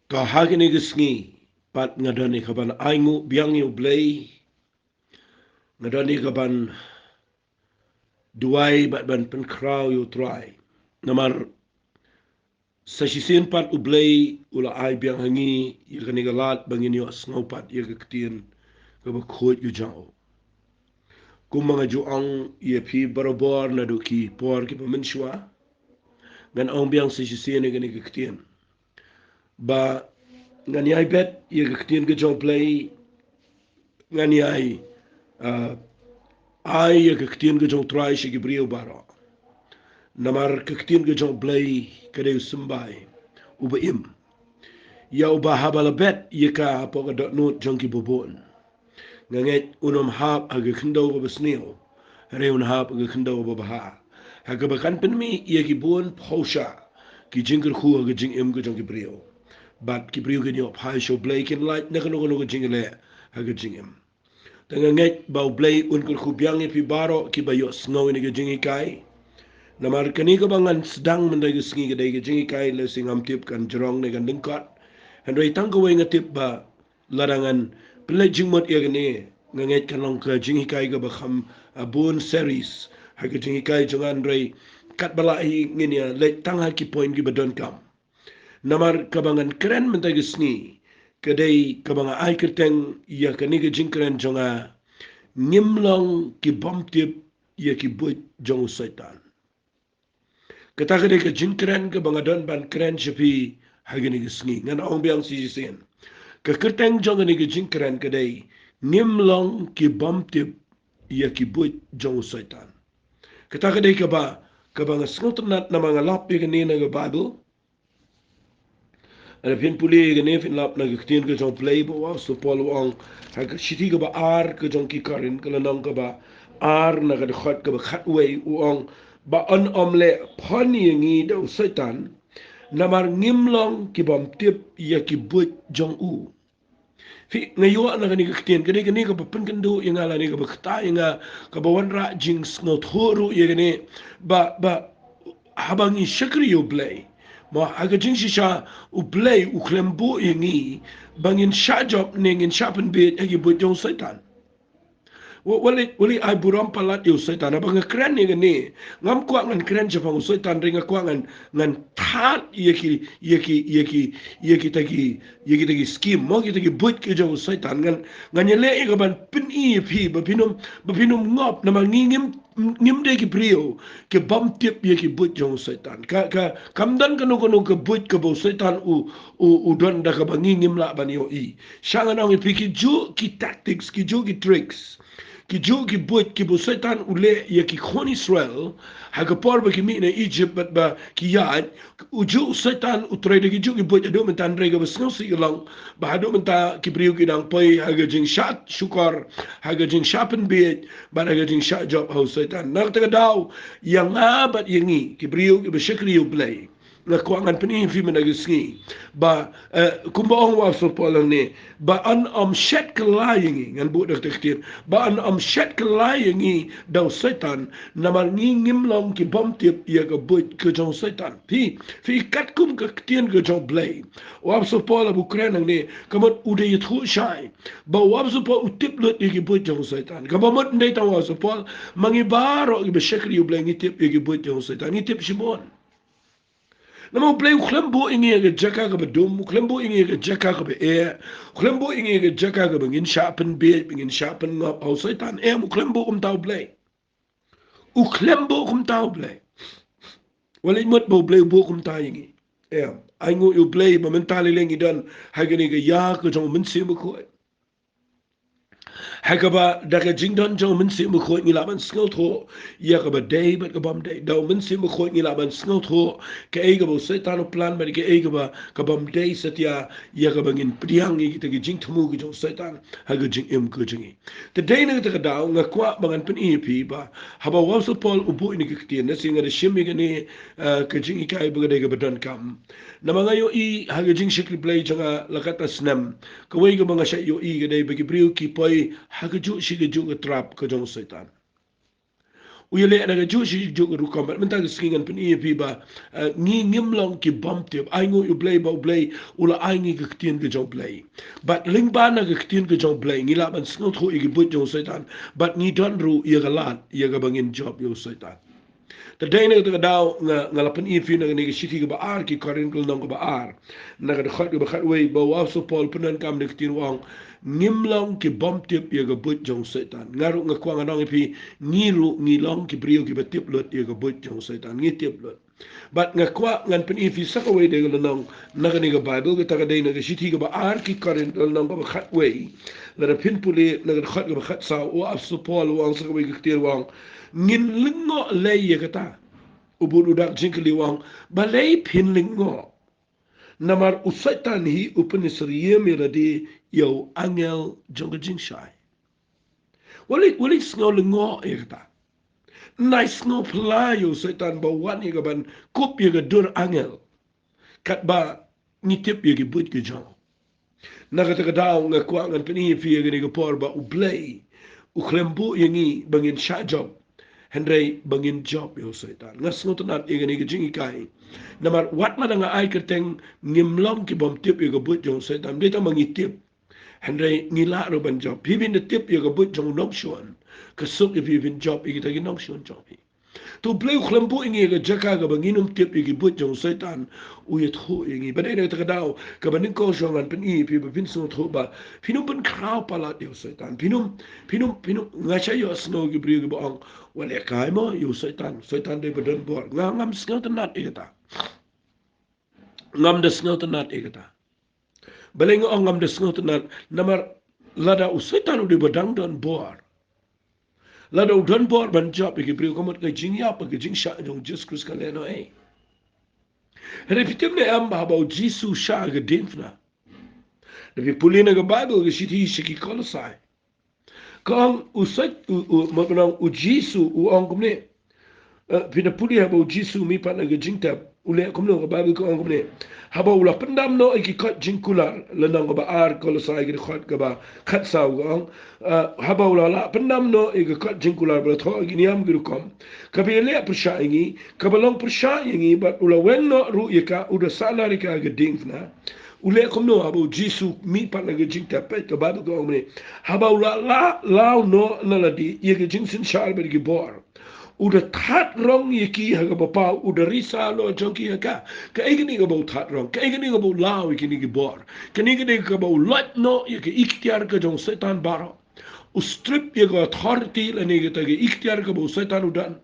Ka hagini gisngi pat ngadani kaban aingu biang yu blay ngadani kaban duai bat ban pen kraw yu try. Namar sa sisin pat u blay ula ai biang hangi yu kani galat bangin yu asngaw pat yu kaktian kaba khot yu jao. Kung mga juang yu pi barabor na do ki por ki pamenswa ngan ang biang sa sisin yu kani kaktian. Ba ngani ai bet yu kaktian ka jong play ngani ai ai kaktian ka jong try si Gibril baro. Namar kaktian ka jong play kada yu sembay uba im. Ya uba habala bet yaka po ka dot note jong ki bobon. Nganget unom hap aga kendaw ka basnil. Hare un hap aga kendaw ka baha. Haga bakan penmi ya ki bon pausha ki jingker khu aga jing im ka jong Gibril. But Gibril ka niyo pai show blay kin light na kano kano ka jingale aga jing im. Tanga nget bau blay un kur khu biang pi baro ki bayo sngaw ni ka jingi kai. Namar kani ka bangan sedang menday ka singi ka day ka jingi kai le singam tip kan Jong ni kan dengkot. Handoi tangka wai ngatip ba larangan pilih jingmot ia gani nganget kanong ka jingi kai ka bakham abun series ha ka jingi kai jangan rei kat balai nginia le tangha ki point ki badon kam. Namar kabangan keren mentai ka singi kadai kabanga ai kerteng ia kani ka jingkeren jonga ngimlong ki Bymtip ia ki Buit Jong Soitan. Kata kadai ka jingkeren ka bangadon ban keren sipi hagini gisngi ngan ong biang si sin ka kerteng jong ni gijing keren kadai ngimlong ki Bymtip ya ki Buit Jong Soitan kata kadai ka ba ngasngot nat na mga lap ya ni na Bible ada pin puli ya ni fin lap na gitien ka jong play bo wa so pol ong ha ka shiti ka ba ar ka jong ki karin ka lanong ka ba ar na ka khot ka ba khat wei ong ba on omle phani ngi do Soitan namar ngimlong ki Bymtip ya ki Buit Jong U. Fi ngayo na kani kaktian kani ka papen kendo yang ala ni ka bakta yang ka bawan ra jing snot horo ya kani ba habang i shakri yo play ma aga jing sha u play u klembo yangi bangin sha job ningin shapen bit agi Buit Jong Soitan. Wali ai buram palat yo Soitan abang keren ni gani ngam kwa ngan keren japang Soitan ringa kwa ngan tat yaki skim mo ki tagi Buit ki Jong Soitan ngan yele ka ban pin i pi ba pinum ngop na ngim de ki brio ke Bymtip yaki Buit Jong Soitan ka kamdan kanu ka Buit ka bo Soitan u don da ka bangingim la ban yo i shangan ang pi ki ju ki tactics ki ju ki tricks ki ju ki Buit ki bo Soitan ule ya ki khon Israel ha ka por ba ki mi na Egypt bat ba ki yad u ju Soitan u trai de ki ju ki Buit ado mentan re ga basngo si lang ba ado menta ki priu ki dang poi ha ga jing shat shukar ha ga jing shapen bit ba ha ga jing shat job ho Soitan na ta daw yang abat yangi ki priu ki ba shakri u play na kuangan penih fi menagisngi ba kumbaong wa so polang ni ba an shet kelayangi ngan bu dak tektir ba an shet kelayangi daw Soitan na ngimlong ki Bymtip ya ka Buit ka Jong Soitan fi kat kum ka tien ka jong blay wa so pola bu krenang ni kamot ude yet khu shai ba wa so po utip lot ki Buit Jong Soitan ka ba mot ndai taw so pol mangibaro ki be shekri u blay ni tip ki Buit Jong Soitan ni tip shimon. Namo play uklembo ingi ga jaka ga bedum uklembo ingi ga jaka ga be uklembo ingi ga jaka ga bengin sharpen bit bengin sharpen ngop au Soitan uklembo tau play uklembo tau play wala imot bo play bo tau ingi aingo you play momentali lengi dan hagani ga ya ko jong min simu ko Hakaba daga jingdon jo min si mu khoi ngila ban sngot ho ya ka ba day but ka bam day do min si mu khoi ngila ban sngot ho ka e ga bo Soitan plan ba ke e ga ba ka bam day satya ya ka bangin priang gi ta gi jing thmu gi jo Soitan ha ga jing im ko jingi the day na ta ka daw nga kwa bangan pen e pi ba ha ba wa so pol ubu ni ki ti na singa de shimi ga ni ka jingi kai ba ga ba dan kam na mga yo i ha ga jing shikli play janga lakata snam ka wei ga mga sha yo i ga dai ba ki priu ki poi hagaju shigaju ga trap ka Jong Soitan uyele na ju shi ju ru kom men ta skingan pen ep ba ngim long ki Bymtip ai ngo u play ba play ula ai ngi ktien ke jong play but ling ba na ktien ke jong play ngila ban snot ho igi but jong Soitan but ni don ru ye galat ye ga bangin job yo Soitan the day na ga daw nga lapan ep na ni shiti ga ba ar ki korin kul nong ga ba ar na ga khat ga ba khat we ba wa so pol punan kam ne ktien wang ngim long ki Bymtip ye ga but jong Soitan ngaru nga kwa nga nong pi ngiru ngilong ki brio ki batip lot ye ga but jong Soitan ngi tip lot but nga kwa ngan pen if saka we de ga nong na ga ni ga bible ga ta ga de na ga shiti ga ba ar ki korin kul nong ga ba khat we la pin puli na ga khat ga ba khat sa o af so pol wang saka we ga ktien wang ngin lingo le ye ga ta ubud udak jinkli wang balay pin lingo namar usaitan hi upanisriye miradi yo angel jonga jingshai walik sngo lingo ekta nice sngo pla yo saitan ba wan ye ban kup ye dur angel kat ba ni tip ye but ge jong naga ta daw nga kwa ngan pini fi ye ge por ba ublay u klembu yengi bangin sha job Henry bangin job yo Soitan ngas ngotonat igani gijingi kai namar wat madanga ai kerteng ngimlong ki Bymtip yo but jong Soitan deta mangitip Henry ngila ro ban job hibin de tip yo but jong nokshon kasuk if hibin job igita gi nokshon job tu play khlambu ingi ga jaka ga banginum tip igi but jong Soitan uyet ho ingi badai na ta daw ka banin ko shongan pen I pi bin so tho ba pinum ben kraw pala yo Soitan pinum ngacha yo snow gi bri gi bang wale kai mo yo Soitan de badan bor ngam snot nat igata ngam de snot nat igata baleng ngam de snot nat namar lada u Soitan de badang don bor Lado don bor ban job ke brio komot ke jing ya pa ke jing sha jong just kus ka leno eh. Repitem ne am ba ba jisu sha ke dinfna. De vi pulina ke bible ke shiti shiki kolosai. Kong usat u mabnang u jisu u angumne. Pina puli ha ba jisu mi pa na ke jing tab ule komno ke bible ko angumne. Ha ba ula pendam no ki kat jing kula lenang ba ar kolosai ke khat ke ba khat sau gong. Haba ulala pendam no ega kat jingkular bala tho agi niam giru kom kabele persha ingi kabalong persha ingi but ula wen no ru yeka uda salari ka ga dingna ule kom no abu jisu mi pat na ga jingta pet ka babu ko ngene haba ulala lao no naladi yega jingsin shal ber gi bor uda that rong yeki haga bapa uda risa lo jonki haka ka igni ga bau that rong ka igni ga bau lao yeki gi bor ka igni ga bau lot no yeki iktiar ka jong Soitan baro ustrip ye go authority le ne ge tage ikhtiar ka bo Soitan udan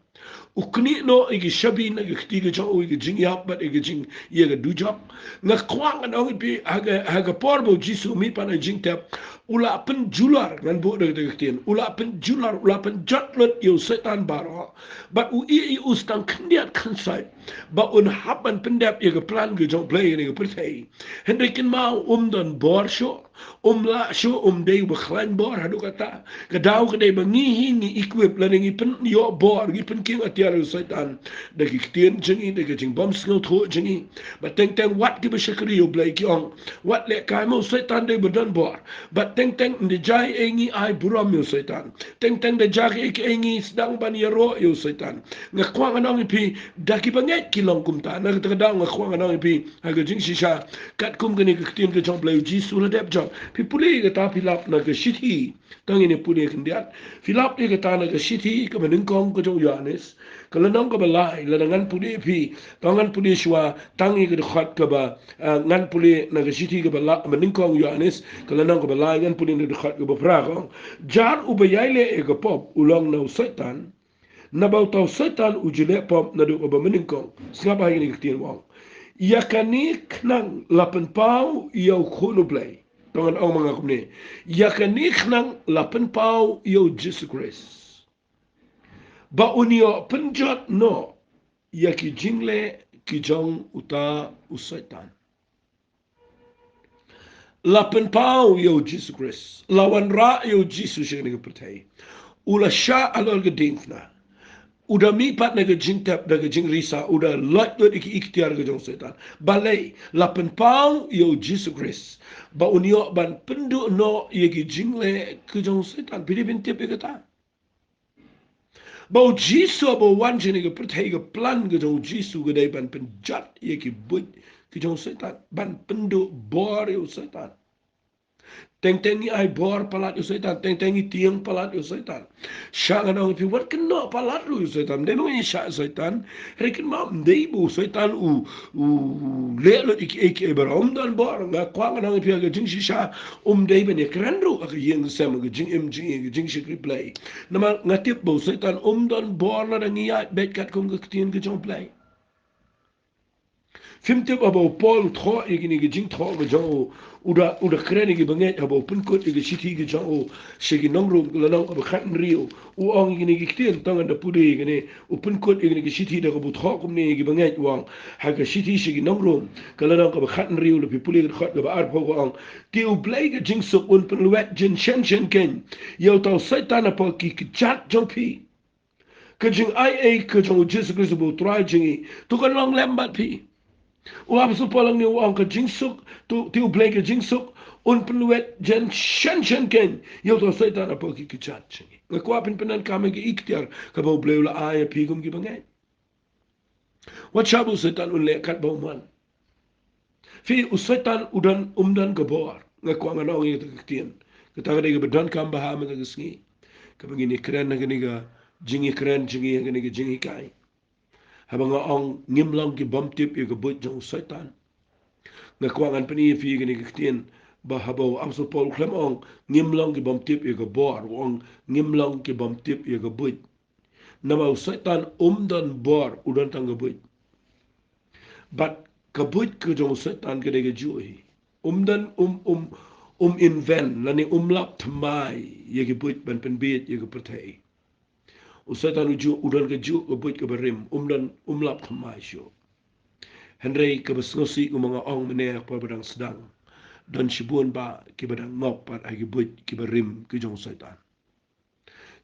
ukni no igi shabi na ge khti ge jo igi jing yap but igi jing ye ge du job na kwang na ngi bi haga porbo jisu mi pa na jing tap ula pen jular ngan bo de ge tien ula pen jular ula pen jatlot yo Soitan baro but u I ustang khndiat khansai ba un haban pendap ye ge plan ge jo play ne ge prthei hendrikin ma don bor sho la sho de beglein bor hadu kata kadau kede bangi ni equip la ngi pen yo bor gi pen king atiar Soitan de gi tien jingi de gi jing bom sno tho jingi but teng wat gi beshakri yo blai kyong wat le kai mo Soitan de bedan bor but teng de jai engi ai buram yo Soitan teng de jag ek engi sedang ban yero yo Soitan nga kwang anong pi daki banget kilong kumta na kadang nga kwang anong pi haga jing shisha kat kum gani gi tien ge jong blai ji su la dep job pi puli ge ta pilap na ge shiti tangi ne puli kendiat filap ge ta na ge shiti ke menengkong ko jong Yohanes kalau nang ko balai la ngan puli pi tangan puli shwa tangi ge khat ke ba ngan puli na ge shiti ge bala menengkong Yohanes kalau nang ko balai ngan puli ne khat ge ba prago jar u bayaile e ge pop ulong na Soitan na bau tau Soitan ujile pop na do ba menengkong singapa ini ketien wang yakanik nang lapen pau yau khono blai Tongan ang mga kumni. Yakanik nang lapen pau yo Jesus Christ. Ba unio penjot no. Yaki jingle ki jong uta Soitan. Lapen pau yo Jesus Christ. Lawan ra yo Jesus yang ngepertai. Ula sya alol gedingna. Udah mi pat naga jing tap naga jing risa udah lot lot iki ikhtiar ke jong Soitan balai lapen pau yo Jesus Christ ba unio ban pendu no yegi jing le ke jong Soitan pidi Bymtip kata bau jisu bau wan jini ke pertai ke plan ke jong jisu ke dai ban penjat ye ki but ke jong Soitan ban pendu bor yo Soitan. Teng-tengi ai bor palat yo Soitan, teng-tengi tiang palat yo Soitan. Syak anong pi wat kena palat lu yo Soitan. Dai mengi syak Soitan, rekin mam dei bu Soitan u le lo ik berom dan bor nga kwang anong pi ga jing shisha dei ben ekran ru ak yeng sem ga jing jing jing shi replay. Nama ngatip bu Soitan dan bor la ngi ya bet kat kum ga tien ga jong play. Bymtip abo Paul tro igini ge jing tro ge jong uda kreni ge banget abo pun kot ge city ge jong shigi nongrum ge lanong abo khat rio u ong igini ge tien tong da pudi ge ne u pun kot igini ge city da abo tro kum ne ge banget wang ha ge city shigi nongrum ge lanong abo khat rio le puli ge khat ge ar pho ong ti u play ge jing sok un pun luet jin shen ken yo tau Soitan apo ki chat jong pi ke jing ai ke jong Jesus Christ abo try jingi tu kan long lembat pi Uap supalang ni uang ke jingsuk tu blay ke jingsuk un peluet jen shen ken yo to Soitan apa ki kichat chingi ngakwapin penan kame ki ikhtiar ka bau blay ula aya pigum ki bangai wat shabu Soitan un le kat bau man fi Soitan udan umdan ke bor ngakwa nganong yi kitian kata ga bedan kam baha ma ga sngi ka bangini kren na gani ga jingi kren jingi gani ga jingi kai habang ong ngim lang ki Bymtip i ga Buit jong Soitan nga kwangan pani fi gani kitien ba habo amso pol klem ong ngim lang ki Bymtip i ga bor ong ngim lang ki Bymtip i ga Buit nama Soitan dan bor udan tang ga Buit bat ka Buit ke jong Soitan ke de ga juhi dan invent lani lap tmai ye ki Buit ban pen bit ye ga pertai Soitan uju udan ga ju ga Buit ga berim dan lap tmai syo Henry ke besngosi ku mga ong menek pa badang sedang dan sibuan ba ki badang ngok pat agi Buit ki berim ki jong Soitan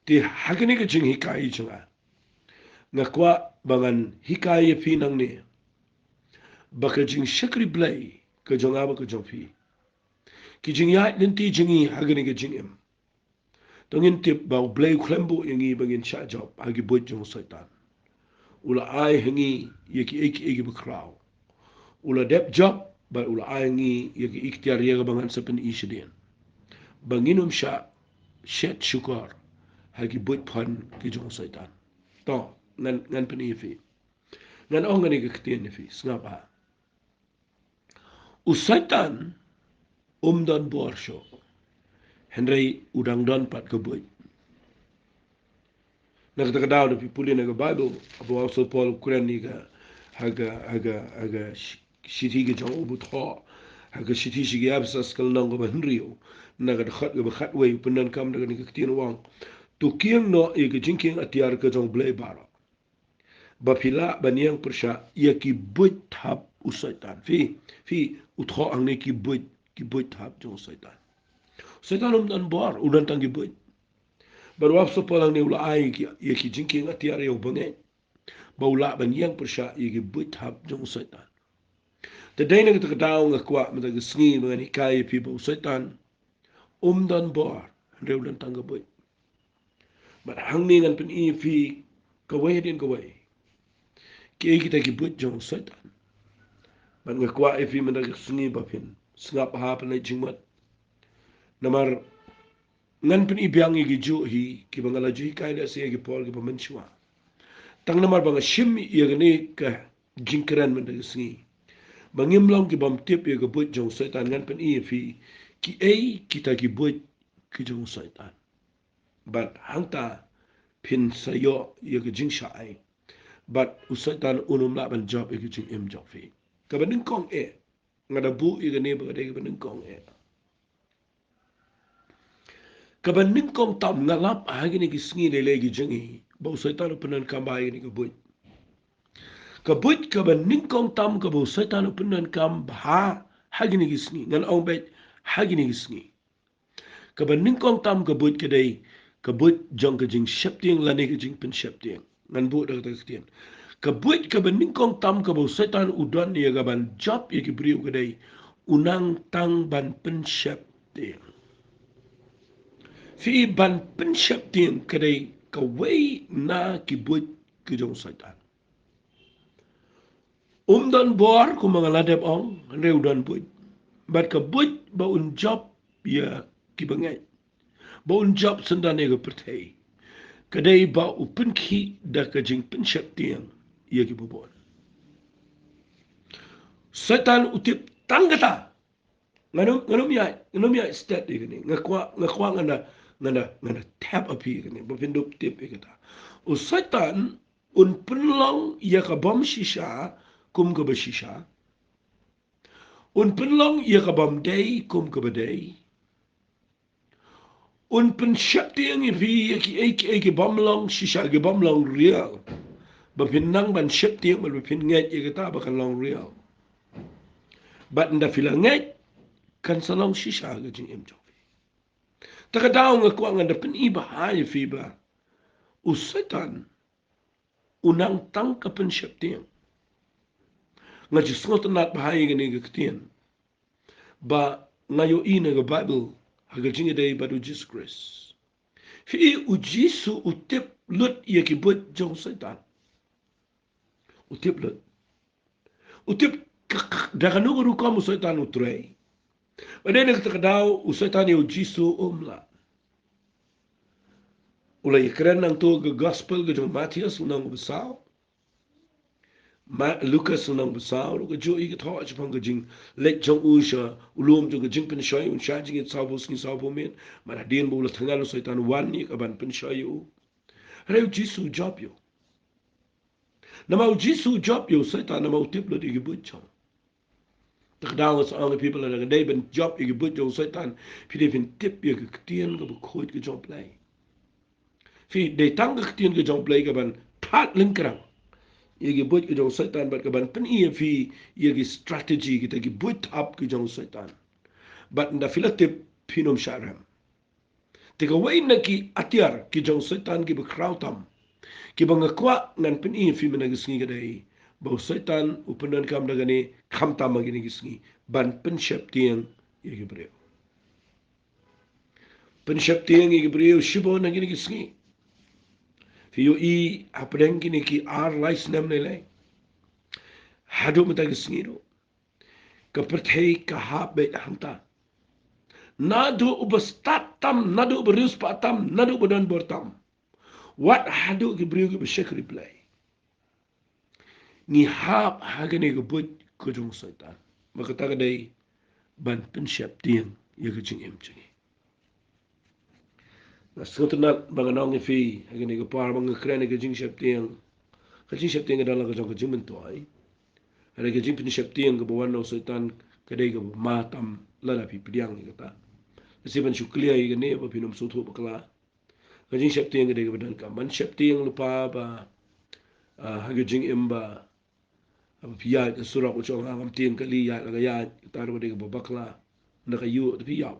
ti hakini ke jing hikai chunga ngakwa bangan hikai pinang ni baka jing shakri blay ke jong aba ke jong fi ki jing ya linti jingi hakini ke jing im tongin tip ba blay klembo yangi bangin sha job agi Buit jong Soitan ula ai hangi yeki eki bekraw ula dep job ba ula aingi yaki ikhtiar yaga bangan sapen isiden banginum sha shet shukar hagi Buit pan ki jong Soitan to ngan pani fi ngan ong ngani ke ktien fi ngapa Soitan dan bor sho Henry udang don pat ke Buit nakata kadaw na pipuli na Bible abo also Paul Quran ni ga haga shiti ge jong ubut ho haga shiti shi ge absas kal nang ba Henry naga khat ga khat we punan kam naga ni ktien wang tu kieng no e ge jinking atiar ke jong blay bara ba pila baniang persha ya ki Buit hab Soitan fi utho ang ne ki Buit hab jong Soitan dan bor udan tang ki Buit berwap so palang ni ula ai ki ki jinking atiar yo bangai baula baniang persha ya ki Buit hab jong Soitan the day na kita daw nga kwa mata gisngi mga ni kai people Soitan dan bor rew dan tang Buit but hang ni ngan pen i fi kawai din kawai ki kita ki Buit jong Soitan man nga kwa fi mata gisngi ba pin sngap ha pa na jingmat namar ngan pen i biang i gi ju hi ki bangala ju hi kai da se gi Paul gi pamenchwa tang namar bang shim i gani ka jingkran mata gisngi bangim long ki Bymtip i ga Buit jong Soitan ngan pen i fi ki kita ki Buit ki jong Soitan but hangta pin sayo ye ga jing shai but Soitan la ban job ye ga jing em job fi ka banin kong ngada bu ye ga ne ba de ga banin kong ka banin kong tam ngalap ha gi ni gi sngi le gi jingi ba Soitan penan kam ba ye ni ga Buit ka Buit ka banin kong tam ka ba Soitan penan kam ha gi ni gi sngi ngan ong bet ha gi ni gi sngi ka banin kong tam ka Buit ka dei ka Buit jong ka jing shepting la ne ka jing pen shepting ngan bu da ka tien ka Buit ka banin kong tam ka ba Soitan udan ye ga ban job ye ki briu ka dei unang tang ban pen shepting fi ban pen shepting ka dei kaway na kibut ke jong Soitan. Dan bor ku mga ladep ong reu dan Buit. Bat ka Buit ba un job ya kibangai. Ba un job sendane ke pertai. Kadai ba upin ki da ka jing pensyap tiang ya kibubon. Soitan utip tanggata. Nganum ya stat di kini. Ngakwa ngana tap api kini. Bapindup tip ikata. Soitan un penlong ya ka bom shisha kum ka ba shisha. Un penlong ya ka bom day kum ka ba day. Un pensyap tiang ipi ya ki bom long shisha ki bom long real. Bapinang ban syap tiang bapin ngat ya kata bakan long real. Bat nda fila ngat kan salong shisha ke jing em jong. Takadaw nga kwa nga dapen iba hai fiba. Soitan unang tangka pensyap tiang. Nga jisngot nat bahaya gani ke ketian. Ba ngayo ina ke Bible haga jing day badu Jesus Christ. Fi ujisu utip lut ia ki Buit jong Soitan. Utip lut. Utip dakanu guru kamu Soitan utrei. Pada nak takadaw Soitan ia ujisu umla. Ulai keren nang tu ke gospel ke jong Matius unang besar. Lucas unang besar. Ke jo ik thought jepang ke jing lek jong usha ulum jong ke jing pen shoy un sha jing it sabos ni sabo men. Mana dien bo ula thangal Soitan wan ni kaban pen shoy u. Reu jisu job yo. Nama jisu job yo Soitan nama utip lo di Buit jong. Takdaw sa ang people na day ben job i Buit jong Soitan pide fin tip yo ke ketien ke bekhoit ke jong play. Fi de tang ke ketien ke jong play kaban pat lingkrang. Ia Buit ke jong Soitan bat kaban pen ia fi ia strategy kita ki Buit up ke jong Soitan. Bat nda filatip pinom sharam. Tika way na ki atiar ki jong Soitan ki bekrautam. Ki bangakwa ngan pen ia fi menagisngi kadai. Bau Soitan upenan kam dagani kamtam magini gisngi. Ban pensyap tiang ia breu. Pensyap tiang ia breu shibo na gini gisngi. Fiyo i apedeng kini ki ar lais nam nilai. Hadu mata gisngido. Keperthai kahap baik hanta. Nadu ubastatam, nadu uberius patam, nadu ubadan bortam. What hadu ki beriu ki besyek reply. Ni hap hagani ke Buit ke jong Soitan. Maka takadai ban pensyap tiang ya ke jing em jengi. Nasuntunat banganong ifi hagani ke par bang kren ke jing syap tiang. Ke jing syap tiang adalah ke jong ke jing mentuai. Ada ke jing pensyap tiang ke bawan no Soitan kadai ke matam lalapi pediang ni kata. Nasiban syuklia i gani apa pinum sutu bakla. Ke jing syap tiang kadai ke badan kam. Man syap tiang lupa ba hagi jing emba apa piyat surak ucong angam tiang kali ya lagayat kita ada kadai ke babakla nak ayu tapi yaw.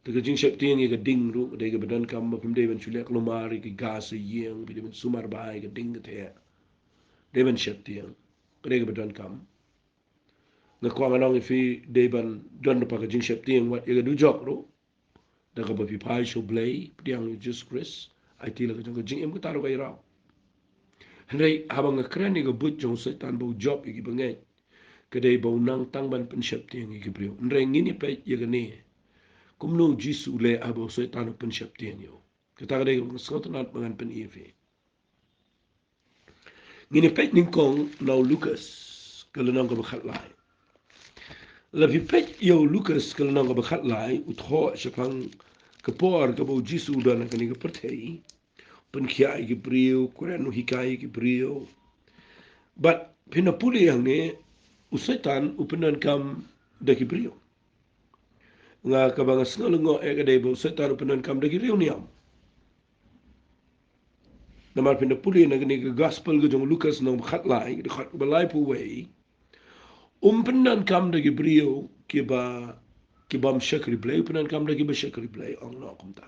Teka jing syap tiang i ding ru kadai ke badan kam ba pimdai ban syulek lumari ke gas yang pidai ban sumar bahai ke ding ke te. Dai ban syap tiang kadai ke badan kam. Ngakwa nganong ifi deban don pa ka jing syap tiang wat ya du jok ro da ka ba pi pai show play piang Jesus Christ ai ti la ka jing em ka taro kai ra hendai habang ngakran ni ka Buit jong Soitan bo job i bangai kadai bo nang tang ban pen syap tiang i brio ndreng ngini pe ya ga ne kumno jisu le abo Soitan pen syap tiang yo kata kadai ngskot nat bangan pen ifi ngini pe ningkong now Lucas kalanang ka bakhat lai Lebih pet yo Lucas kalau nak berkat lai utho sepang kepor kebau Jisu dan kini kepertai penkiai ke brio Quran hikai ke brio but pinapuli yang ni Soitan upenan kam daki brio nga kabangas ngolongo kadai bau Soitan upenan kam daki brio niam namar pinapuli na kini ke gospel ke jong Lucas nang berkat lai dekat balai puwei penan kam dagi brio ki bam syakri play penan kam dagi ba syakri play ong no kumta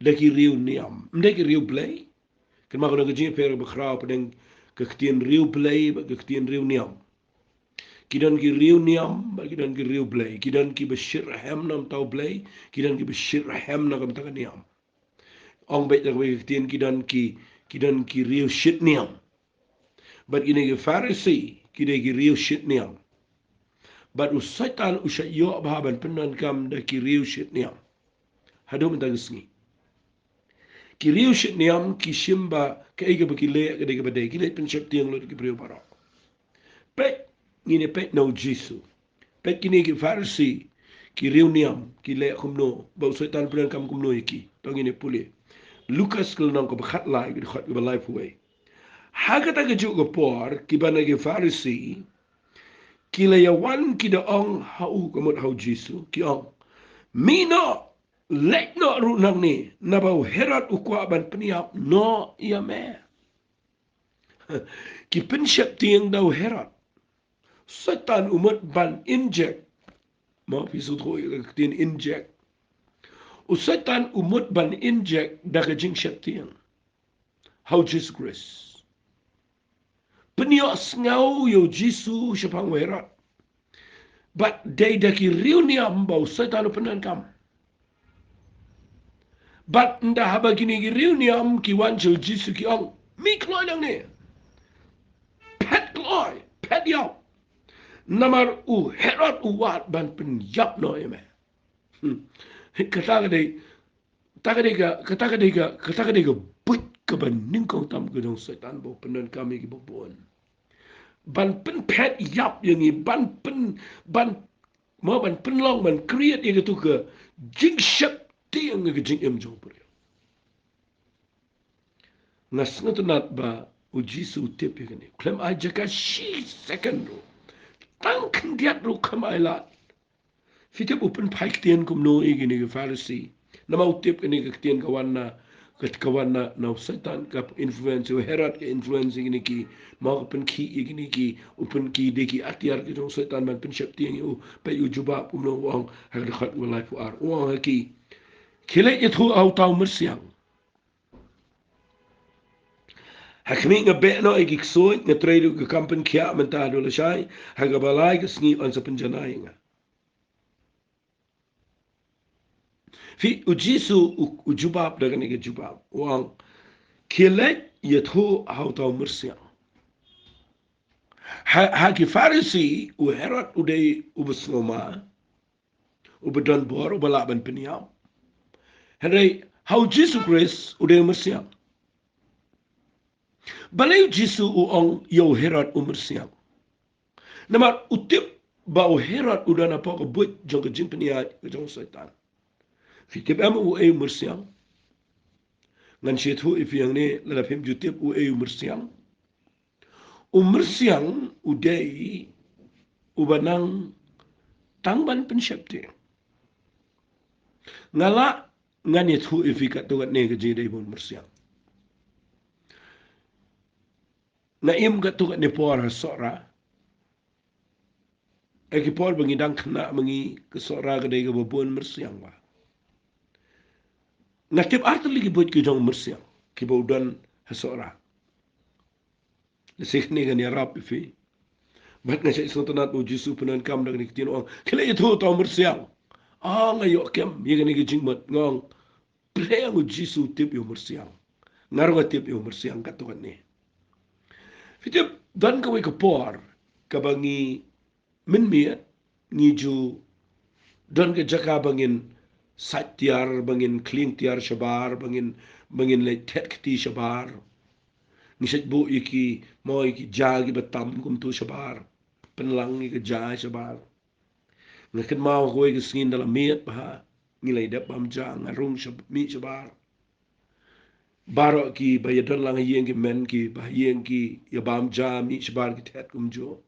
dagi riu niam dagi riu play kan ma ko dagi per bakra pedeng ke ketien riu play ba ke ketien riu niam kidan ki riu niam ba kidan ki riu play kidan ki bashir ham nam tau play kidan ki bashir ham na kam ta niam ong bet da we tien kidan ki real shit niam. But kini ke Pharisee kini ki real shit niam. But Soitan usha yo bahaban penan kam da ki real shit niam. Hado mentang sengi. Ki real shit niam ki shimba ke ega ba ki le ke de ba de ki le pen shep tiang lo ki brio bara. Pet ngine pet no Jisu. Pet kini ki Pharisee ki real niam ki le kumno ba Soitan penan kam kumno iki. Tong ini pulih. Lucas kalau nang ko bakhat lai ki khat ba life way. Hagata ke juga por ki bana ke Pharisee ki le yawan ki da ong hau ko mot hau Jisu ki ong mino lek no ru nang ni na bau herat ukwa ban peniap no ia me ki pensyap tiang dau herat Soitan umat ban inject ma fisu tho tin inject Soitan umat ban inject da ke jing syap tiang how Jesus Christ Peniak sengau yo Jisu sepang werat. But they daki riu ni ambau Soitan penan kam. But nda haba gini ki riu ni am ki wanjil Jisu ki ong. Mi kloi lang ni. Pet kloi. Pet yau. Namar u herat u wat ban pen yap no eme. Kata ka buit ke ban ningkong tam ke dong Soitan bo penan kami ki bobuan. Ban pen pet yap yang ni ban pen long ban create yang tu ke jing shep tiang ke jing em jong per ngas ngat ba u Jisu tip yang ni klem aja ka shi second ro tang kendiat ro kamai la fitip open paik tian kum no igi ni ke Pharisee nama utip ni ke tian kawan na Soitan kap influence herat ke influence ini ki mau pen ki ini ki open ki deki atiar ki dong Soitan man pen syap tiang u pe u juba umno wang hak dekat walai fu ar wang ki kile itu au tau mersiang hak mi ngabe no igi ksoi ngatredu ke kampen kia mentado le sai hak balai ke sngi on sa penjanai nga fi ujisu ujubab dengan ke jubab wang kile itu au tau mersiang Haki Pharisee u herat udai ubesngoma ubedan bor ubalaban peniam. Henry how Jesus Christ udai mersiang. Balai Jisu u ong yo herat mersiang. Namar utip bau herat udana pa ko buit jong ke jing peniat ke jong Soitan. Fitip am u mersiang. Ngan syethu ifiang ni lalapim jutip u mersiang. Mersiang udai ubanang tangban pensyapti. Ngala nganit hu ifikat tuat ne keji dai pun mersiang. Naim kat tuat ne por sora. Eki por bangidang kena mengi ke sora kedai ke babun mersiang ba. Ngatip arti lagi buat ke jong mersiang. Ki baudan sora. Lesik ni kan ya rap ifi. Bat nga siya isang tanat mo Jisu penan kam na kanikitin o kila ito tao mersiang. Ngayon kem yung kanigijing mat ngong play mo Jisu tip yung mersiang. Ngaro nga tip yung mersiang katukan ni. Fitip dan kaway kapor kabangi minmiat ngiju dan ka jaka bangin satyar bangin kling tiar shabar bangin lay tetkti shabar. Nisat bu iki mo iki jagi batam kum tu shabar penlang iki jagi shabar ngaken mau ko iki singin dalam miat pa ngilai dap bam jang arung mi shabar baro ki bayadon lang yeng ki men ki ba yeng ki ya bam ja mi shabar ki tet kum jo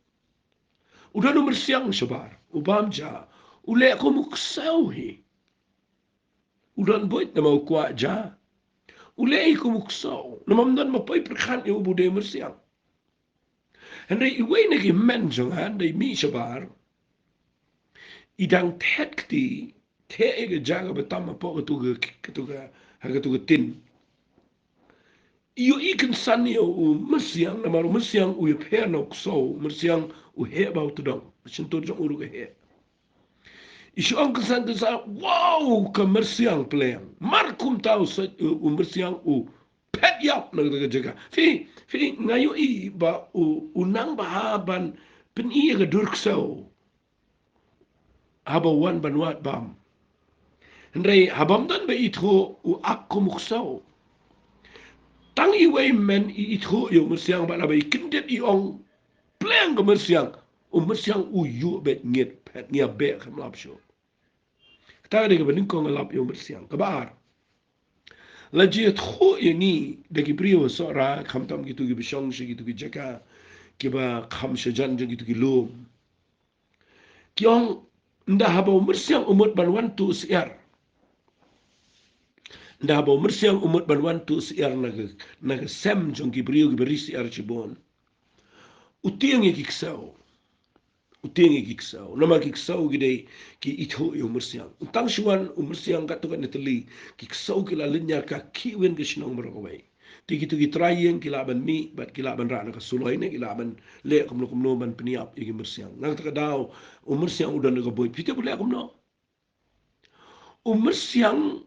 udah nomor siang shabar ubam ja ule ko muksau hi udan boit na mau kwa ja ulei ko mukso namamdan mapai perkhan eu bude mersiang henry iwe na ki men jong han dai mi shabar idang tekti te ege jaga betam po ketuga tin iyo ikan san yo mersiang namaru mersiang u yeper no so mersiang u he bau tudong sinto jong uru he Isu ang kesan wow kemersiang peleng. Markum tahu umbersiang pet yap nak jaga. Fi ngayu i ba unang bahaban pen iya ke durksau. Haba wan banwat bam. Hendrai habam dan ba itho akku muksau. Tang iway men itho yo mersiang ba labai kendet i ong peleng kemersiang. Mersiang yu bet ngit pet ngia be kamlap show. Ta de ke bening ko ngalap yo mersiang kabar. Lagi tho ini dagi brio sora kham tam gitu gi bishong shi gitu gi jaka ki ba kham shajan jang gitu gi lum kyong nda haba mersiang umut banwan tu siar nda haba mersiang umut banwan tu siar naga sem jang gi brio gi berisi ar chibon utiang gi kiksau uting giksau nama giksau gide ki itho yo mersiang utang shuan mersiang ka to ka netli giksau ki la linya ka kiwen ke shnong merowai tigi tigi trayeng ki laban mi bat ki laban ra ka suloi ne ki laban le kumno ban peniap igi mersiang nang ta daw mersiang udan ka boy pite bule kumno mersiang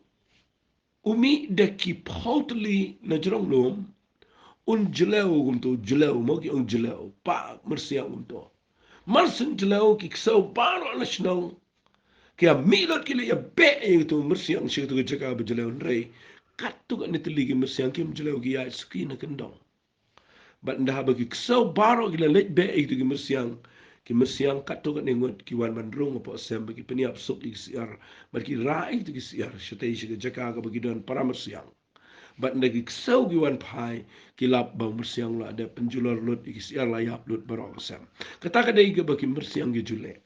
umi de ki potli na jrong lom jeleu gumto jeleu mo ki jeleu pa mersiang gumto Marsin jelau ki ksau baro ala shnong kia milot kile ya be itu mersiang sik tu jaka be jelau rei katu kan neteli ki mersiang kim jelau ki ya skina kendong bat ndah ba ki ksau baro kile let be itu ki mersiang katu kan nengot ki wan mandrung apa sem bagi peniap sok ki siar bagi rai tu ki siar shotei sik jaka ka bagi don para mersiang bat nagi ksau gi wan pai ki lap ba mersiang la ada penjular lot ki siar la yap lot barok sem kata ka dei ke bagi mersiang gi jule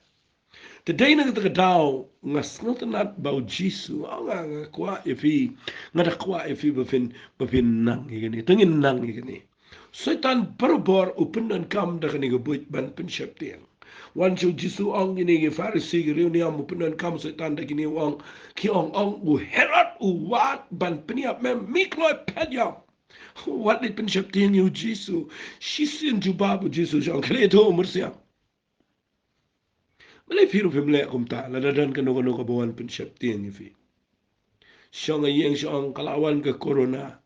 today na kita daw ngas nat bau jisu nga kwa efi ngada kwa efi bafin nang igani tengin nang igani Soitan berbor upenan kam da kani Buit ban pensyap tiang wan chu jisu ong ini ge farisi ge reuni am upenan kam Soitan da kini ong ki ong u herat u wat ban peniap mem mikloi pedyam wat dit pensyap tiang yu jisu shisin jubabu jisu jong kale to mersiang Malay firu pemle kumta la dadan ka no ka bawan pensyap tiang ifi syong ayeng syong kalawan ke corona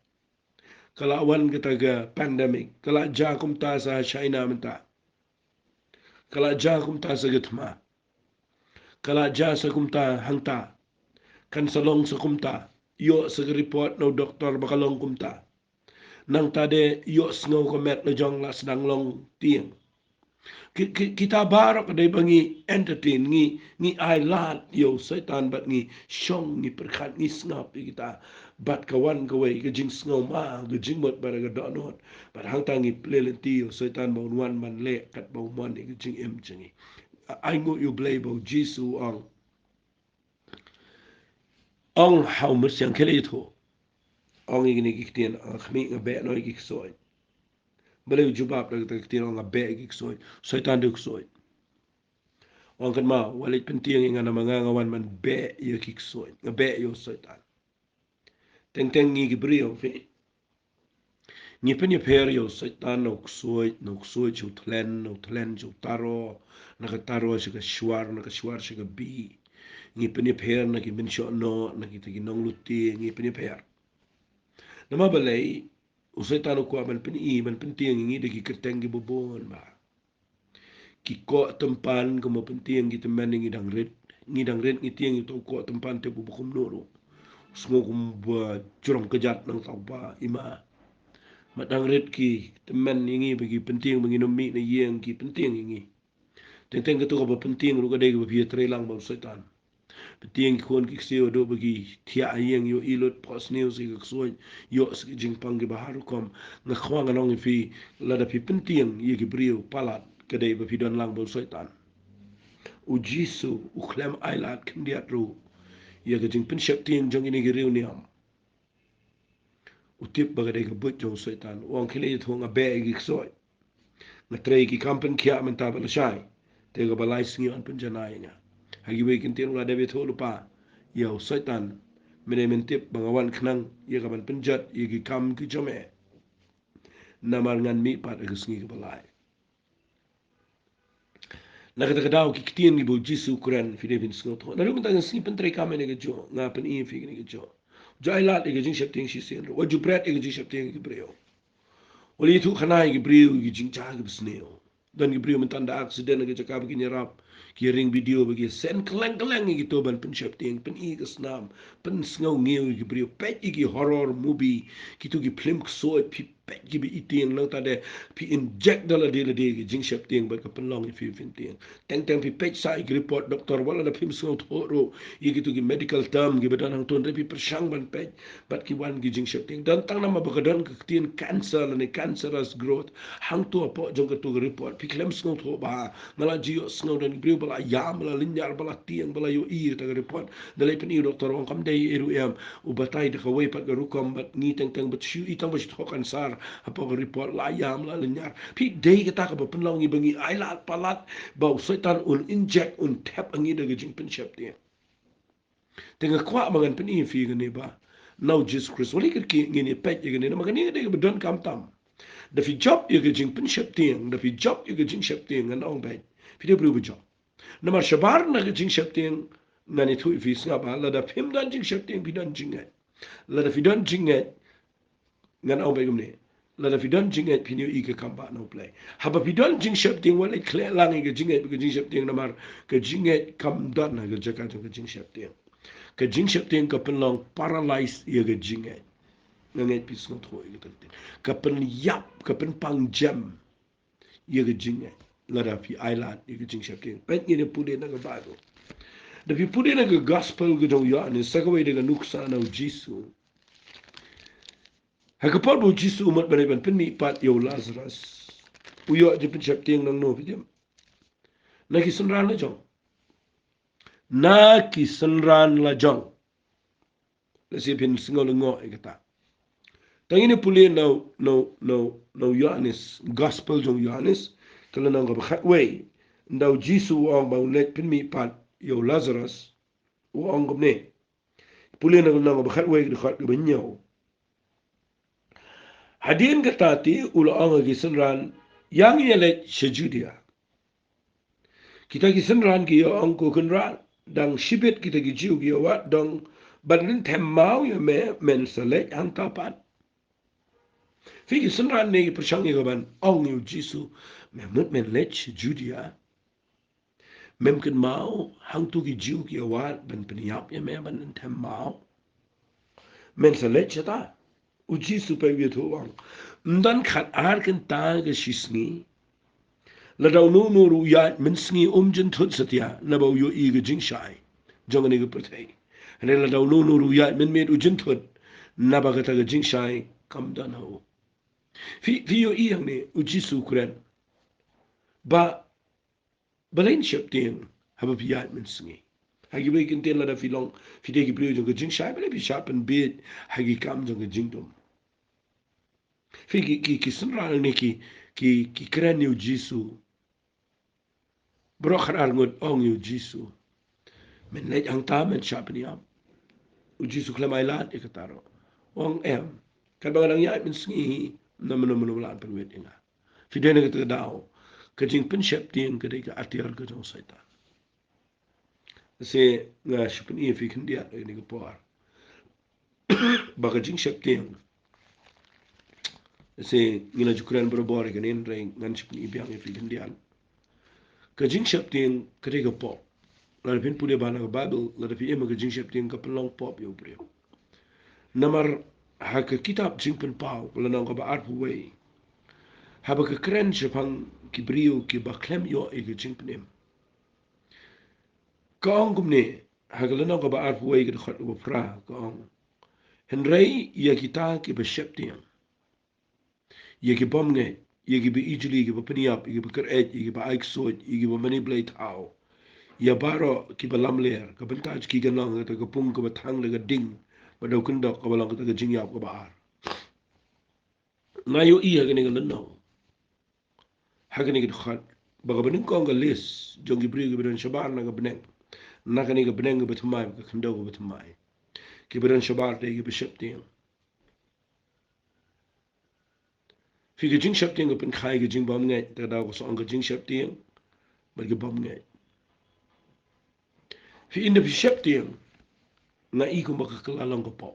kalawan ke taga pandemic kala ja kumta sa China menta kala ja kumta sa gitma kala ja sa kumta hangta kan salong sa kumta yo sa report no doktor bakalong kumta nang tade yo sngo komet na jong la sedang long tiang kita barak kadai bangi entertain ngi ailat yo Soitan bat ngi syong ngi perkat ngi snap kita bat kawan kawai ke jing sngo ma ke jing mot bara ga donot bat hang tangi plelenti yo Soitan bau wan man le kat bau man ke jing em jingi ai ngo yo blay bau jisu ong how mersiang kele to ong igni giktian khmi ngabe no gik soy bale jubab da giktian ong ngabe gik soy Soitan duk soy Orang kan mau walit penting yang ana mangangawan man be yo kiksoy nga be yo Soitan teng ngi gibrio fi ni pen ye per yo Soitan no ksoy chu tlen chu taro na ka taro shi ka shwar shi ka bi ni pen ye per na ki min sho no na ki tigi nong luti ni pen ye per na ma balai Soitan ko ban pen penting ngi de ki kerteng gi bobon ba ki ko tempan ko mo penting kita maning idang red ngi tiang itu ko tempan te bukum noro semua kum buat curang kejat nang taupa ima matang red ki teman ingi bagi penting menginum mi na yeng ki penting ingi teng ketu ko penting ru ka dei ko bi trelang ba Soitan penting kon ki seo do bagi tia yeng yo ilot pos news ki so yo jing pang ki bahar kom na khwang nong fi la da pi penting ye ki brio palat kadai ba pidon lang bol Soitan u jisu u klem ailat kendiat ru ya ke jing pensyap tiang jong ini geriu niam u tip ba kadai ke Buit jong Soitan wang kile thong a be gi soy na trei ki kampen kia menta ba shai te ga balai singi an penjanai nya hagi we kin tiang la de betho lupa ya Soitan mene mentip bangawan khnang ya ka ban penjat ya ki kam ki jome namar ngan mi pat agus ngi balai Na kata kadau ki kitien ki bo Jisu Quran fi devin sngo to. Na rumta ngi pentre kame ne jo nga pen in fi ne jo. Jo ai lat e jing shapting shi sen. Wa ju bret e jing shapting ki breo. Wali tu khana ki breo ki jing cha ki sneo. Dan ki breo mentanda accident ki jakab ki nyerap ki ring video bagi sen keleng keleng ki to ban pen shapting pen I ke snam pen sngo ngeu ki breo pet ki horror movie ki tu ki film so pi pet ki bi itien lang ta de pi inject dala de ki jing shapting ba ka pen long fi fin tien teng teng pi pet sa ki report doktor wala da film sngo thoro I ki tu ki medical term ki bedan hang ton repi persang ban pet bat ki wan ki jing shapting dan tang nama ba dan ki tien cancer la ne cancerous growth hang tu apo jong ka tu report pi klem sngo tho ba mala jio sngo dan breu bala yam bala linyar bala tiang bala yo I ta report dalai pen I doktor ong kam dei eru yam u batai de ka wei pat ga rukom bat ni teng teng bat shu I tang ba shit hokan sar apa ko report la yam la linyar pi dei ka ta ka pen long I bangi ai lat palat ba Soitan un inject un tap angi de jing pen shap dia tengah kwa mangan pen I fi ne ba now Jesus Christ wali ki ngini pet ye ne magani de ka don kam tam da fi job ye ke jing pen shap tiang da fi job ye ke jing shap tiang an ong bai fi de bru job na mar shabar na ke jing shap tiang na ni thu fi snga ba la da phim dan jing shap tiang fi dan jing ai la da fi dan jing ai ngan ong bai gumne la da fi dan jing ai fi ni I ke kam ba no play ha ba fi dan jing shap tiang wala kle lang ke jing ai ke jing shap tiang na mar ke jing ai kam dan na ke jaka ke jing shap tiang ke jing shap tiang ka pen long paralyze ye ke jing ai ngai pi snga tho ye ke ka pen yap ka pen pang jam ye ke jing ai la da fi island ye ke jing shap tiang pet ni ne pude na ke ba do da fi pude na ke gospel ke dong ya ne sa ka wei de ke nuksa na jisu ha ka pot bo jisu mat bane ban pen mi pat yo Lazarus u yo je pen shap tiang nang no fi dem na ki sunran la jong na ki sunran la jong la si pin singo le ngo e kata tangini puli no Yohanes gospel jong Yohanes kala nang ka khat wei ndau jisu ong ba net pin mi pat yo Lazarus u ong gomne puli na nang ka khat wei de khat ba nyaw hadin ka tati ul ong gi sunran yang yele shejudia kita gi sunran gi ong ko kunran dang shibet kita gi jiu gi wa dong ban tem mau yo me men sale ang tapat Fiki sunran ne persang ye ban ong yu jisu memut men lech judia mem ken mau hang tu ki jiu ki awat ban peniap ye me ban tem mau men sa lech ta u jisu pe ye to wang ndan khat ar ken ta ge shisni la dau no no ru ya men sngi jin thut satya na ba yo I ge jing shai jong ne ge prthai ne la dau no no ru ya men me u jin thut na ba ga ta ge jing shai kam dan ho fi yo I yang ne u jisu kuran ba balain shap tiang haba piat men sngi hagi be kin ten la da filong fi de ki priyo jong jing shai bale bi sharp and bit hagi kam jong jing dum fi ki sunra ne ki kran yu jisu bro khar ngot ong yu jisu men le ang ta men sharp ni am u jisu klamai lat e kataro ong em kan ba lang ya men sngi no la pen wet inga fi de ne ka dao ka jing pen shap tiang ka de ka atiar ka jong Soitan se nga shipin I fi kan dia ni ko par ba ka jing shap tiang se ngina jukran bro bor kan en reng ngan shipin I biang fi kan dia ka jing shap tiang ka de ka pop la pin pude ba na bible la fi ema ka jing shap tiang ka pelong pop yo bre namar ha ka kitab jing pen pau la na ka ba art way ha ba ka kren shapang ki brio ki ba klem yo e ka jing pen ka ong kumne ha ka la na ka ba art way ka khat ko fra ka ong henrei ya kita ki ba shap tiang ye ki bom nge ye ki bi easily ki ba peniap ye ki ba kar et ye ki ba aik soj ye ki ba manipulate how ya baro ki ba lam ler ka bentaj ki ganang ta ka pung ka ba thang le ka ding ba do kun do ka ba lang ka jing yap ka ba ar na yo I ha ka ni ka no ha ka ni ka khat ba ka ba ning kong ka lis jong ki bri ki ba shabar na ka beneng na ka ni ka beneng ka ba thamai ka khando ka ba thamai ki ba shabar te ki ba shap tiang fi ka jing shap tiang ka pen khai ka jing bom nge ta da ko so ang ka jing shap tiang bagi bom ngai fi inda fi shep tiang na I ko baka kelalong ko po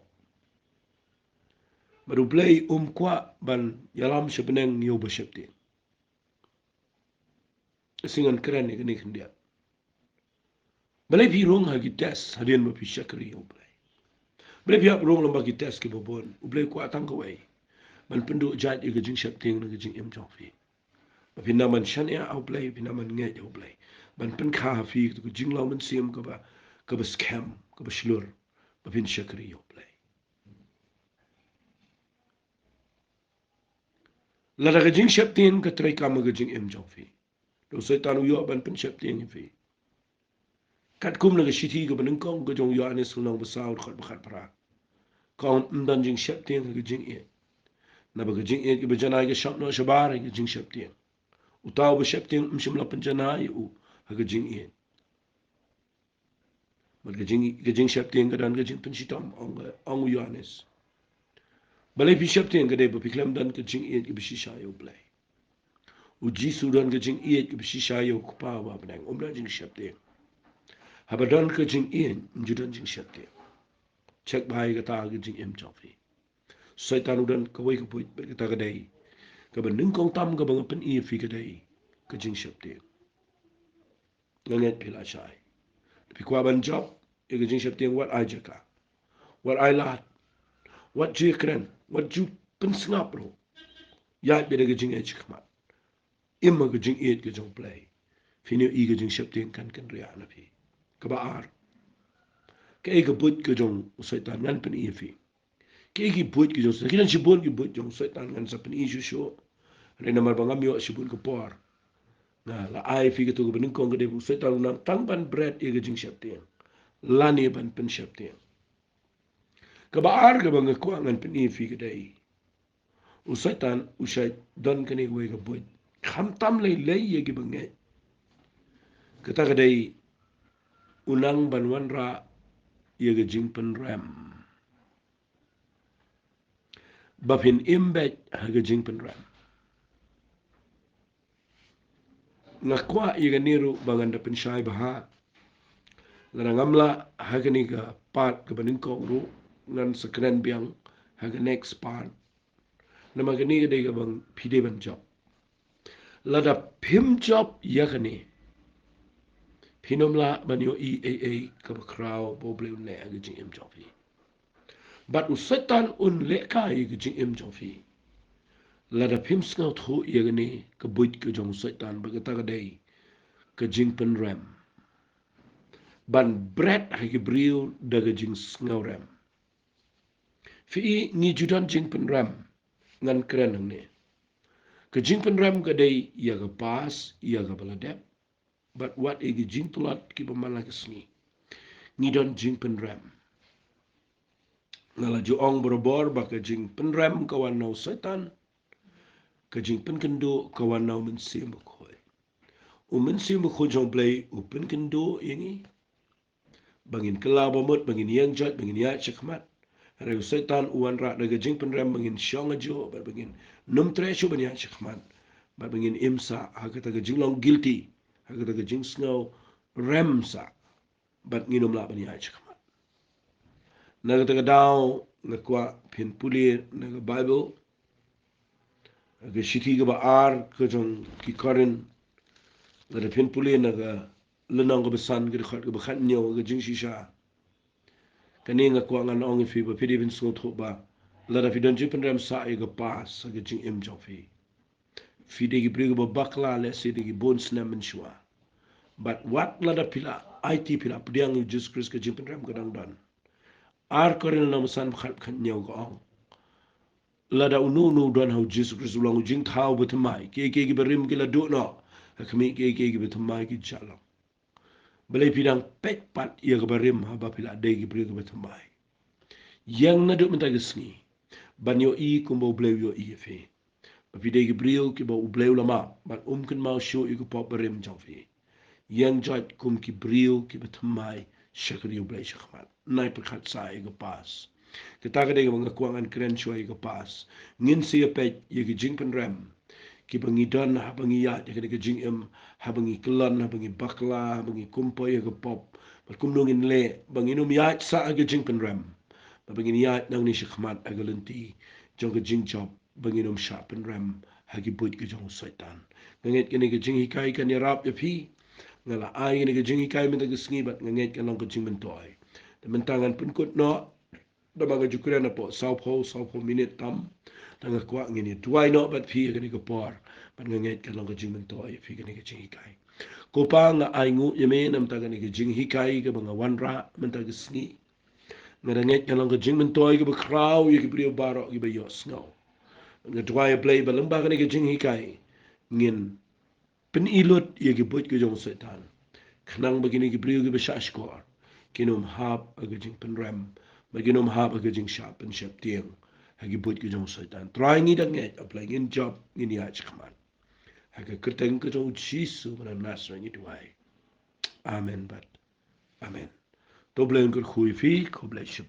baru play kwa ban yalam sebeneng yo ba shep tiang singan keren ni kini kendia balai fi rong hagi tes hadian ba fi shakri yo play balai fi rong lamba ki tes ke bobon ublay kwa tang ko wai ban pendu jat i gajing shep tiang na gajing em jong fi Pinaman shania au play, pinaman ngai au play. Ban pen kha fi ku jing law man sim ka ba scam, ka ba shlur, ba pin shakri au play. La da jing shep tin ka trai ka ma jing em jong fi. Do Soitan yo ban pen shep tin fi. Kat kum na shiti ka ban kong ka jong yo anes sunang ba saud khat ba khat pra. Kong ndan jing shep tin ka jing e. Na ba jing e ki ba janai ka shop no shabar ka jing shep tin. Utaw ba shep tin mshim la pen janai u ha ka jing e. But gajing shep tiang gadan gajing pensitam ang Yohanes. Balai pi shep tiang gadai ba piklam dan gajing iet ki bisi shayo blai. Uji sudan gajing iet ki bisi shayo kupa ba benang omdan jing shep tiang. Habadan gajing iet judan jing shep tiang. Cek bahai kata gajing em chofi. Soitan udan kawai kapuit berkata gadai. Kaban ningkong tam kabang pen iet fi gadai gajing shep tiang. Nganget pila shai. Tapi kuaban job gajing shep tiang wat aja ka. Wat ai lahat. What je kren, what ju pensngap ro. Ya beda gajing e chikmat. Imma gajing e gajong play. Fini I gajing shepting kan ria na fi. Kabaar. Ke e Buit gajong Soitan ngan pen I fi. Ke e Buit gajong Soitan. Kinan sibun ki Buit jong Soitan ngan sa pen I syo. Re namar bangam yo sibun ko por. Na la ai fi gatu ko bening kong gade Soitan nang tang ban bread e gajing shepting. Lani ban pen shepting. Kabaar ka bang ko ngan pen I fi gadai. Soitan usai don kani we ga Buit kham tam lay ye gi bangai kata kadai unang banwan ra ye ga jing pen ram bafin imbet ha ga jing pen ram ngakwa ye ga niru bangan da pen shai baha larangamla ha ga ni ga part ga banin ko ru ngan sekren biang ha ga next part nama ga ni ga dai ga bang pide ban job lada pim job ya ga ni Pinomla banyo EAA kaba kraw boble ne agajing em jofi. But Soitan un leka agajing em jofi. Lada pims ngau thu yagani ka Buit ka jong Soitan bagata kadai ka jing pen ram. Ban bread hagi briu daga jing ngau ram. Fi ni judan jing pen ram ngan keren hang ne. Ka jing pen ram kadai yaga pas yaga baladep. But what igi jing tulat ki pamalakasni. Ni don jing pen ram. Ngala Jong borobor baka jing pen ram kawan nau Soitan. Ka jing pen kendo kawan nau mensi mukhoy. Mensi mukhoy jong play pen kendo ini. Bangin kelaba mut bangin yang jat bangin ya chakmat. Hari Soitan uan rak daga jing pen ram bangin syong ajo bangin num tresho bangin ya chakmat. Bangin imsa hakata ka jing long guilty. Hakata ka jing snow ram sa. Bat nginum la bangin ya chakmat. Nagata daw ngakwa pin puli naga Bible aga shiti ga baar ka jong ki korin nada pin puli naga lenang ga besan ga khat ga bakhat nyo ga jing shisha kani ngakwa ngan ong fi ba pidi bin so tho ba lada fi don jipen ram sa ga pas ga jing im jong fi de gi briga ba bakla le se de gi bon snam men shwa but what lada pila IT pila pdiang Jesus Christ ga jipen ram ga dang dan ar korin na musan khat khat nyaw ga ong lada unu don how Jesus Christ ulang jing thau betamai ke berim ke ladu no kami ke betamai ki jala balai pidang pek pat ia ke berim ha ba pila dai ke betamai yang nadu mentai gesni banyo I kumbo bleu yo I fe ba pidai ke brio ke ba bleu lama ban kan mau show I ke pop berim jong fe yang jat kum ki brio ke betamai syakri blai syakmat nai perkhat sai ke pas kita kadang mga kuangan keren syoi ke pas ngin siya pet ye ki jing pen ram ki bangi don ha bangi ya je ke jing ha bangi kelon ha bangi bakla ha bangi kumpoy ke pop ba kumdong in le bangi num ya sa ke jing pen ram ba bangi ya nang ni shikmat agalenti jong ke jing job bangi num sha pen ram ha ki buit ke jong Soitan nget ke ne ke jing hikai kan ya rap ya phi ngala ai ne ke jing hikai men ke sngi bat nget ke long ke jing men toy mentangan pun kut no da baga jukran apo sau po minute tam tanga kwa ngini tuai no bat phi ke ni ko por bat nget ke long ke jing men toy phi ke ni ke jing hikai ko pa nga ai ngu yeme nam ta ke ni ke jing hikai ke banga wanra men ta ke sngi ngara nget ke long ke jing men toy ke ba kraw ye ke brio baro ke ba yos no nga tuai play ba lamba ke ni ke jing hikai ngin pen ilut ye ke buit ke jong Soitan khnang begini ki brio ki beshash kor kinom hab agajing penram baginom hab agajing shap pen shap tiang hagi buit ki jong Soitan try ngi dang nget apply ngin job ngin ya chkman haga kerteng ke jong chisu bana nasra ngi tuai amen bat amen to blen kur khui fi ko bless you